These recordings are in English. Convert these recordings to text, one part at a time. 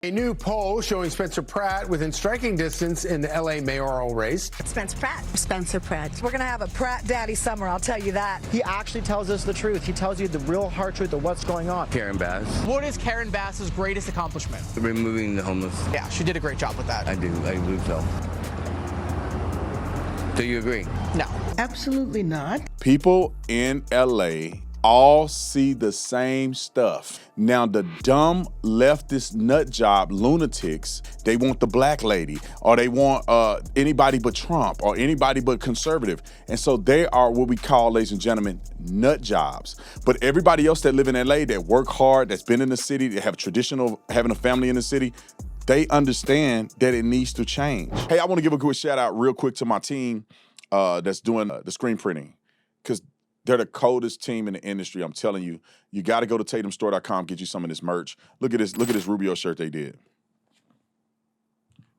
A new poll showing Spencer Pratt within striking distance in the LA mayoral race. Spencer Pratt. Spencer Pratt. We're going to have a Pratt Daddy summer, I'll tell you that. He actually tells us the truth. He tells you the real hard truth of what's going on. Karen Bass. What is Karen Bass's greatest accomplishment? Removing the homeless. Yeah, she did a great job with that. I believe so. Do you agree? No. Absolutely not. People in LA all see the same stuff. Now, the dumb leftist nut job lunatics, they want the black lady, or they want anybody but Trump, or anybody but conservative. And so they are what we call, ladies and gentlemen, nut jobs. But everybody else that live in LA, that work hard, that's been in the city, that have traditional having a family in the city, they understand that it needs to change. Hey, I want to give a quick shout out real quick to my team that's doing the screen printing, because they're the coldest team in the industry. I'm telling you, you got to go to tatumstore.com, get you some of this merch. Look at this Rubio shirt they did.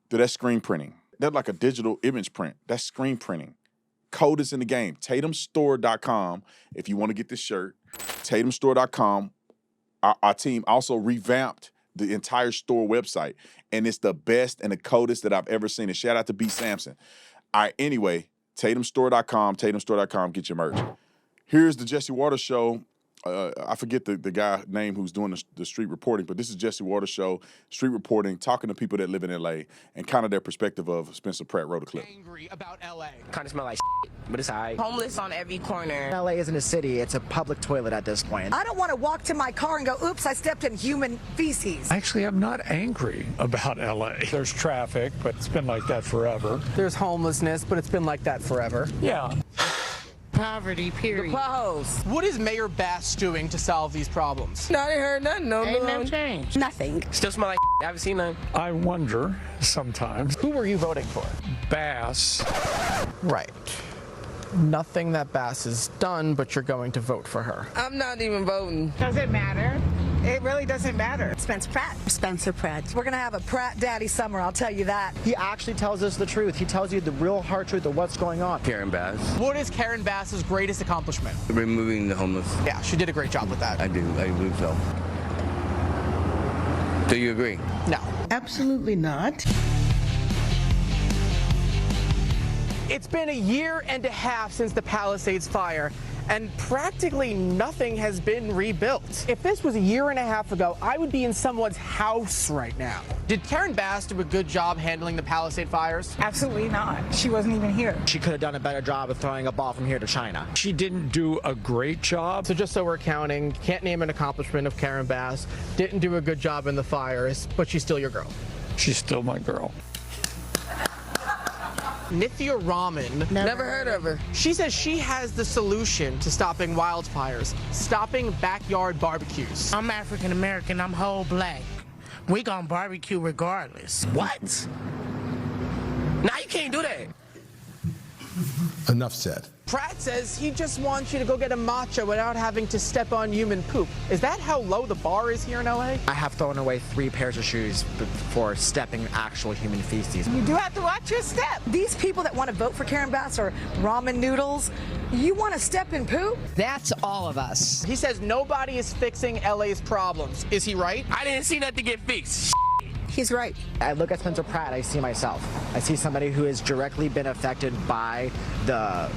Dude, that's screen printing. That's like a digital image print. That's screen printing. Coldest in the game. Tatumstore.com if you want to get this shirt. Tatumstore.com. Our team also revamped the entire store website, and it's the best and the coldest that I've ever seen. And shout out to B. Sampson. All right, anyway, Tatumstore.com, get your merch. Here's the Jesse Waters Show. I forget the guy name who's doing the street reporting, but this is Jesse Waters Show, street reporting, talking to people that live in L.A. and kind of their perspective of Spencer Pratt wrote a clip. Angry about LA. Kind of smell like but it's all right. Homeless on every corner. LA isn't a city, it's a public toilet at this point. I don't want to walk to my car and go, oops, I stepped in human feces. Actually, I'm not angry about LA. There's traffic, but it's been like that forever. There's homelessness, but it's been like that forever. Yeah. Poverty, period. The potholes. What is Mayor Bass doing to solve these problems? No, I ain't heard nothing. No, Ain't no change. Nothing. Still smell like I haven't seen none. I wonder sometimes. Who were you voting for? Bass. Right. Nothing that Bass has done, but you're going to vote for her. I'm not even voting. Does it matter? It really doesn't matter. Spencer Pratt. Spencer Pratt. We're going to have a Pratt Daddy summer, I'll tell you that. He actually tells us the truth. He tells you the real hard truth of what's going on. Karen Bass. What is Karen Bass's greatest accomplishment? Removing the homeless. Yeah, she did a great job with that. I believe so. Do you agree? No. Absolutely not. It's been a year and a half since the Palisades fire, and practically nothing has been rebuilt. If this was a year and a half ago, I would be in someone's house right now. Did Karen Bass do a good job handling the Palisade fires? Absolutely not. She wasn't even here. She could have done a better job of throwing a ball from here to China. She didn't do a great job. So just so we're counting, can't name an accomplishment of Karen Bass, didn't do a good job in the fires, but she's still your girl. She's still my girl. Nithya Raman. Never heard of her. She says she has the solution to stopping wildfires, stopping backyard barbecues. I'm African American, I'm whole black. We gonna barbecue regardless. What? Now you can't do that. Enough said. Pratt says he just wants you to go get a matcha without having to step on human poop. Is that how low the bar is here in LA? I have thrown away 3 pairs of shoes for stepping actual human feces. You do have to watch your step. These people that want to vote for Karen Bass are ramen noodles. You want to step in poop? That's all of us. He says nobody is fixing LA's problems. Is he right? I didn't see nothing get fixed. He's right. I look at Spencer Pratt, I see myself. I see somebody who has directly been affected by the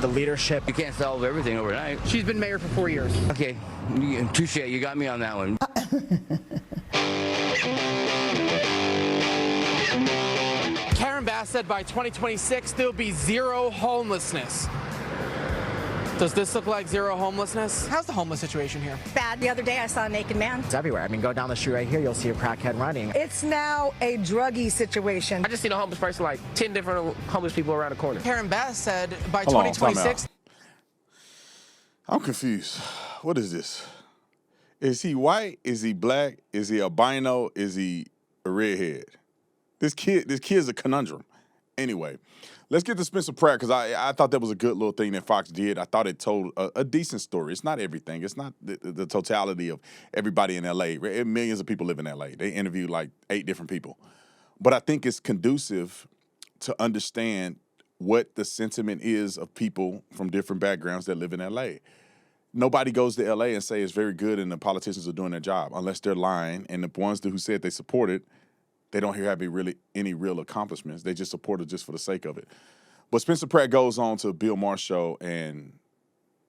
leadership. You can't solve everything overnight. She's been mayor for 4 years. Okay, touche, you got me on that one. Karen Bass said by 2026 there'll be zero homelessness. Does this look like zero homelessness? How's the homeless situation here? Bad. The other day I saw a naked man. It's everywhere. I mean, go down the street right here, you'll see a crackhead running. It's now a druggy situation. I just seen a homeless person, like 10 different homeless people around the corner. Karen Bass said by Hold on, 2026. I'm confused. What is this? Is he white? Is he black? Is he albino? Is he a redhead? This kid's a conundrum. Anyway, let's get to Spencer Pratt, because I thought that was a good little thing that Fox did. I thought it told a decent story. It's not everything. It's not the totality of everybody in L.A. Millions of people live in L.A. They interviewed like 8 different people. But I think it's conducive to understand what the sentiment is of people from different backgrounds that live in L.A. nobody goes to LA and say it's very good and the politicians are doing their job unless they're lying. And the ones who said they support it, they don't have any real accomplishments. They just support it just for the sake of it. But Spencer Pratt goes on to Bill Maher's show, and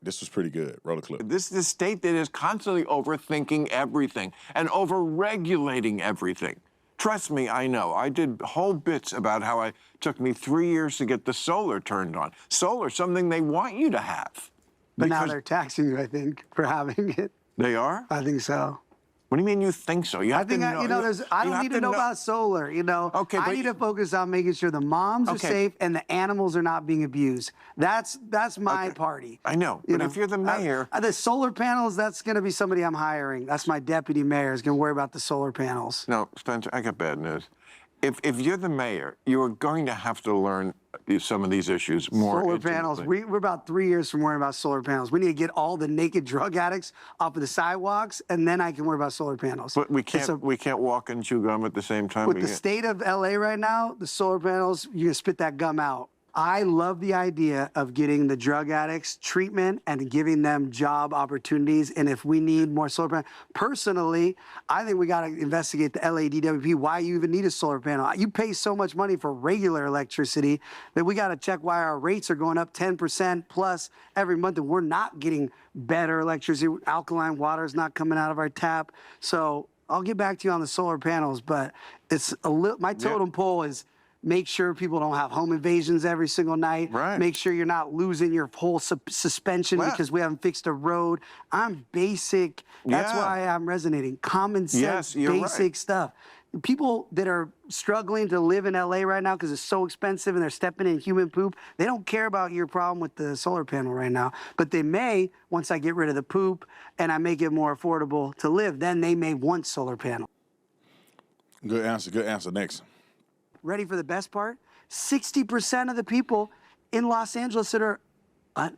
this was pretty good. Roll the clip. This is a state that is constantly overthinking everything and over-regulating everything. Trust me, I know. I did whole bits about how it took me 3 years to get the solar turned on. Solar, something they want you to have. But now they're taxing you, I think, for having it. They are? I think so. What do you mean you think so? You have to know. I don't need to know about solar, Okay, I need to focus on making sure the moms are safe and the animals are not being abused. That's my party. I know, but if you're the mayor... the solar panels, that's going to be somebody I'm hiring. That's my deputy mayor is going to worry about the solar panels. No, Spencer, I got bad news. If you're the mayor, you are going to have to learn some of these issues more. Solar panels. We're about 3 years from worrying about solar panels. We need to get all the naked drug addicts off of the sidewalks, and then I can worry about solar panels. But we can't walk and chew gum at the same time. With the state of LA right now, the solar panels, you're gonna spit that gum out. I love the idea of getting the drug addicts treatment and giving them job opportunities. And if we need more solar panels, personally, I think we got to investigate the LADWP, why you even need a solar panel. You pay so much money for regular electricity that we got to check why our rates are going up 10% plus every month, and we're not getting better electricity. Alkaline water is not coming out of our tap. So I'll get back to you on the solar panels, but it's a little, my totem pole is make sure people don't have home invasions every single night. Right. Make sure you're not losing your whole suspension because we haven't fixed a road. I'm basic. That's why I'm resonating. Common sense, basic stuff. People that are struggling to live in LA right now because it's so expensive and they're stepping in human poop, they don't care about your problem with the solar panel right now. But they may, once I get rid of the poop and I make it more affordable to live, then they may want solar panel. Good answer. Good answer. Next. Ready for the best part? 60% of the people in Los Angeles that are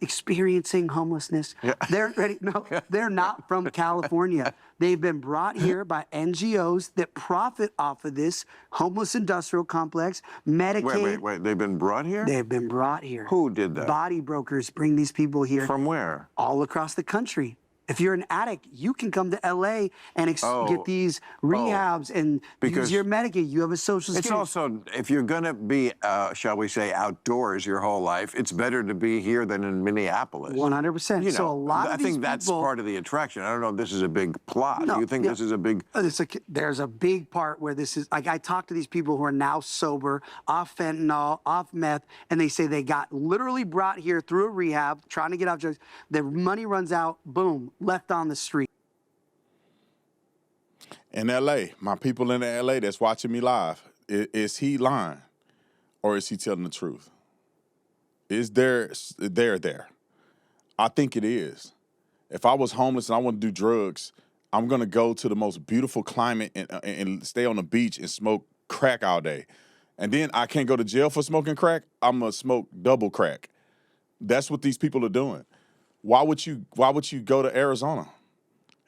experiencing homelessness, they're ready. No, they're not from California. They've been brought here by NGOs that profit off of this homeless industrial complex. Medicaid. Wait. They've been brought here? They've been brought here. Who did that? Body brokers bring these people here. From where? All across the country. If you're an addict, you can come to LA and get these rehabs and use your Medicaid. You have a social security. It's also, if you're going to be, shall we say, outdoors your whole life, it's better to be here than in Minneapolis. 100%. So a lot of I think that's part of the attraction. I don't know if this is a big plot. No, Do you think this is a big... There's a big part where this is, like I talk to these people who are now sober, off fentanyl, off meth, and they say they got literally brought here through a rehab, trying to get off drugs. Their money runs out, boom, left on the street. In L.A., my people in L.A. that's watching me live, is he lying or is he telling the truth? Is there there? I think it is. If I was homeless and I want to do drugs, I'm going to go to the most beautiful climate and stay on the beach and smoke crack all day. And then I can't go to jail for smoking crack. I'm going to smoke double crack. That's what these people are doing. Why would you go to Arizona?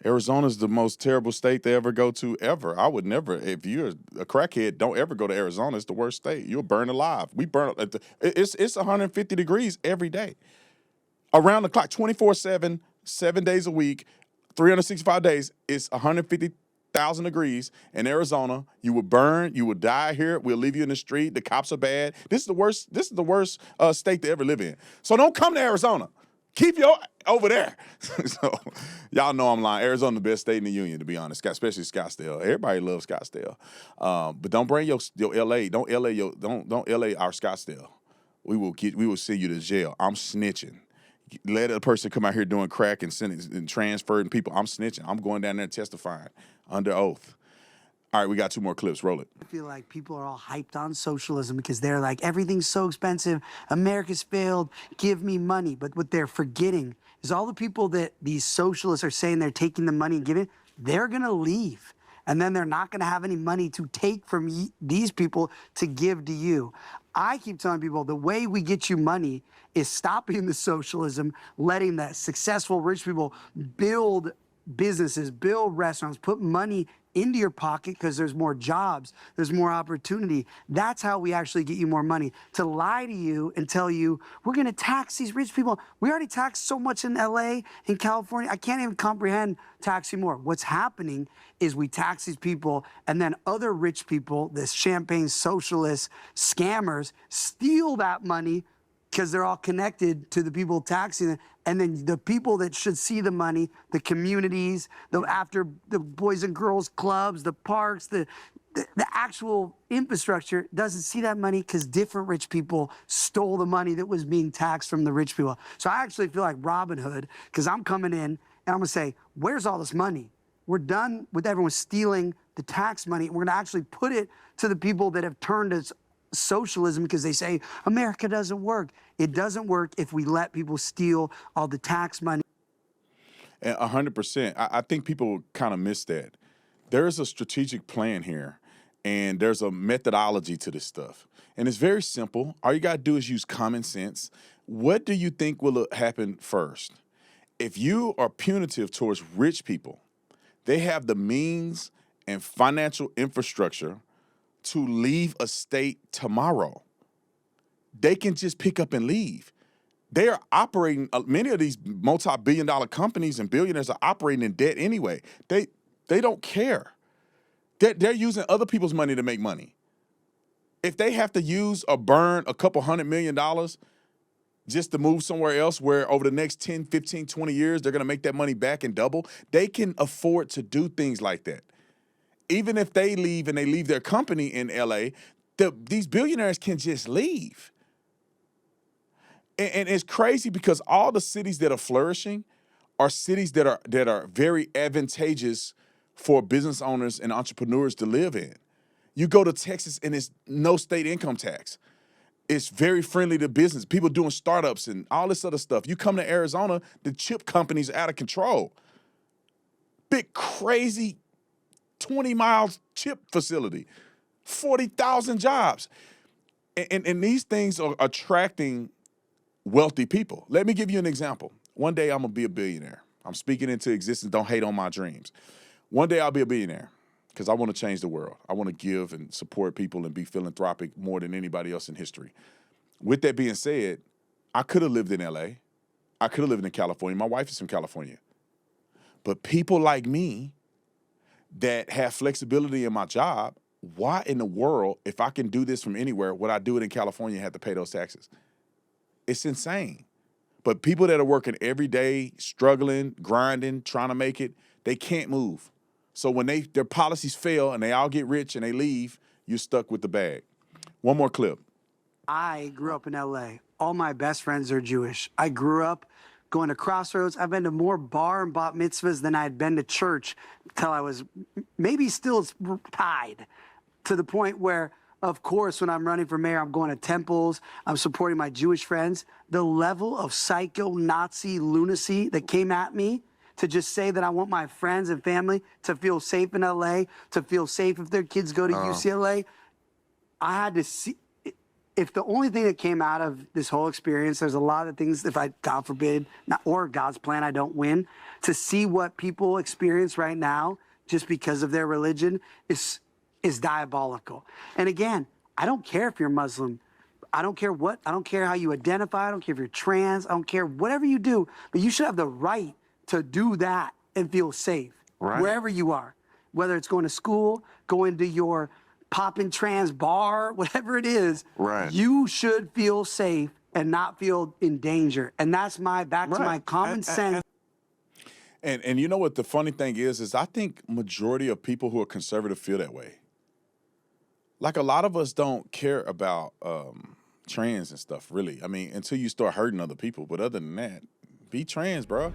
Arizona's the most terrible state they ever go to ever. I would never, if you're a crackhead, don't ever go to Arizona. It's the worst state. You'll burn alive. We burn, it's 150 degrees every day. Around the clock, 24/7, 7 days a week, 365 days, it's 150,000 degrees in Arizona. You would burn, you would die here. We'll leave you in the street. The cops are bad. This is the worst state to ever live in. So don't come to Arizona. Keep your over there. So y'all know I'm lying. Arizona's the best state in the union, to be honest, especially Scottsdale. Everybody loves Scottsdale. But don't bring your LA. Don't LA our Scottsdale. We will send you to jail. I'm snitching. Let a person come out here doing crack and transferring people. I'm snitching. I'm going down there testifying under oath. All right, we got 2 more clips. Roll it. I feel like people are all hyped on socialism because they're like, everything's so expensive. America's failed. Give me money. But what they're forgetting is all the people that these socialists are saying they're taking the money and giving, they're going to leave. And then they're not going to have any money to take from these people to give to you. I keep telling people the way we get you money is stopping the socialism, letting the successful rich people build businesses, build restaurants, put money into your pocket because there's more jobs, there's more opportunity. That's how we actually get you more money. To lie to you and tell you, we're gonna tax these rich people. We already tax so much in LA, in California, I can't even comprehend taxing more. What's happening is we tax these people and then other rich people, this champagne socialist scammers, steal that money because they're all connected to the people taxing them. And then the people that should see the money, the communities, after the Boys and Girls Clubs, the parks, the actual infrastructure doesn't see that money because different rich people stole the money that was being taxed from the rich people. So I actually feel like Robin Hood because I'm coming in and I'm gonna say, where's all this money? We're done with everyone stealing the tax money. We're gonna actually put it to the people that have turned us socialism because they say America doesn't work. It doesn't work if we let people steal all the tax money. 100%. I think people kind of miss that. There is a strategic plan here, and there's a methodology to this stuff. And it's very simple. All you got to do is use common sense. What do you think will happen first? If you are punitive towards rich people, they have the means and financial infrastructure to leave a state tomorrow. They can just pick up and leave. They are operating, many of these multi-billion-dollar companies and billionaires are operating in debt anyway. They don't care. They're using other people's money to make money. If they have to use or burn a couple $100 million just to move somewhere else where over the next 10, 15, 20 years, they're gonna make that money back and double, they can afford to do things like that. Even if they leave and they leave their company in LA, these billionaires can just leave. And it's crazy because all the cities that are flourishing are cities that are very advantageous for business owners and entrepreneurs to live in. You go to Texas and it's no state income tax. It's very friendly to business. People doing startups and all this other stuff. You come to Arizona, the chip companies are out of control. Big, crazy 20-mile chip facility, 40,000 jobs. And these things are attracting wealthy people. Let me give you an example. One day I'm gonna be a billionaire. I'm speaking into existence. Don't hate on my dreams. One day I'll be a billionaire because I want to change the world. I want to give and support people and be philanthropic more than anybody else in history. With that being said, I could have lived in LA. I could have lived in California. My wife is from California. But people like me that have flexibility in my job, why in the world, if I can do this from anywhere, would I do it in California and have to pay those taxes? It's insane. But people that are working every day, struggling, grinding, trying to make it, they can't move. So when their policies fail and they all get rich and they leave, you're stuck with the bag. One more clip. I grew up in LA. All my best friends are Jewish. I grew up going to Crossroads. I've been to more bar and bat mitzvahs than I had been to church until I was maybe still tied to the point where, of course, when I'm running for mayor, I'm going to temples, I'm supporting my Jewish friends. The level of psycho Nazi lunacy that came at me to just say that I want my friends and family to feel safe in LA, to feel safe if their kids go to UCLA, I had to see. If the only thing that came out of this whole experience, there's a lot of things, if I, God forbid, or God's plan, I don't win, to see what people experience right now just because of their religion is diabolical. And again, I don't care if you're Muslim. I don't care how you identify. I don't care if you're trans. I don't care whatever you do, but you should have the right to do that and feel safe wherever you are, whether it's going to school, going to your poppin' trans bar, whatever it is, you should feel safe and not feel in danger. And that's to my common sense. And you know what the funny thing is I think majority of people who are conservative feel that way. Like a lot of us don't care about trans and stuff, really. I mean, until you start hurting other people. But other than that, be trans, bro.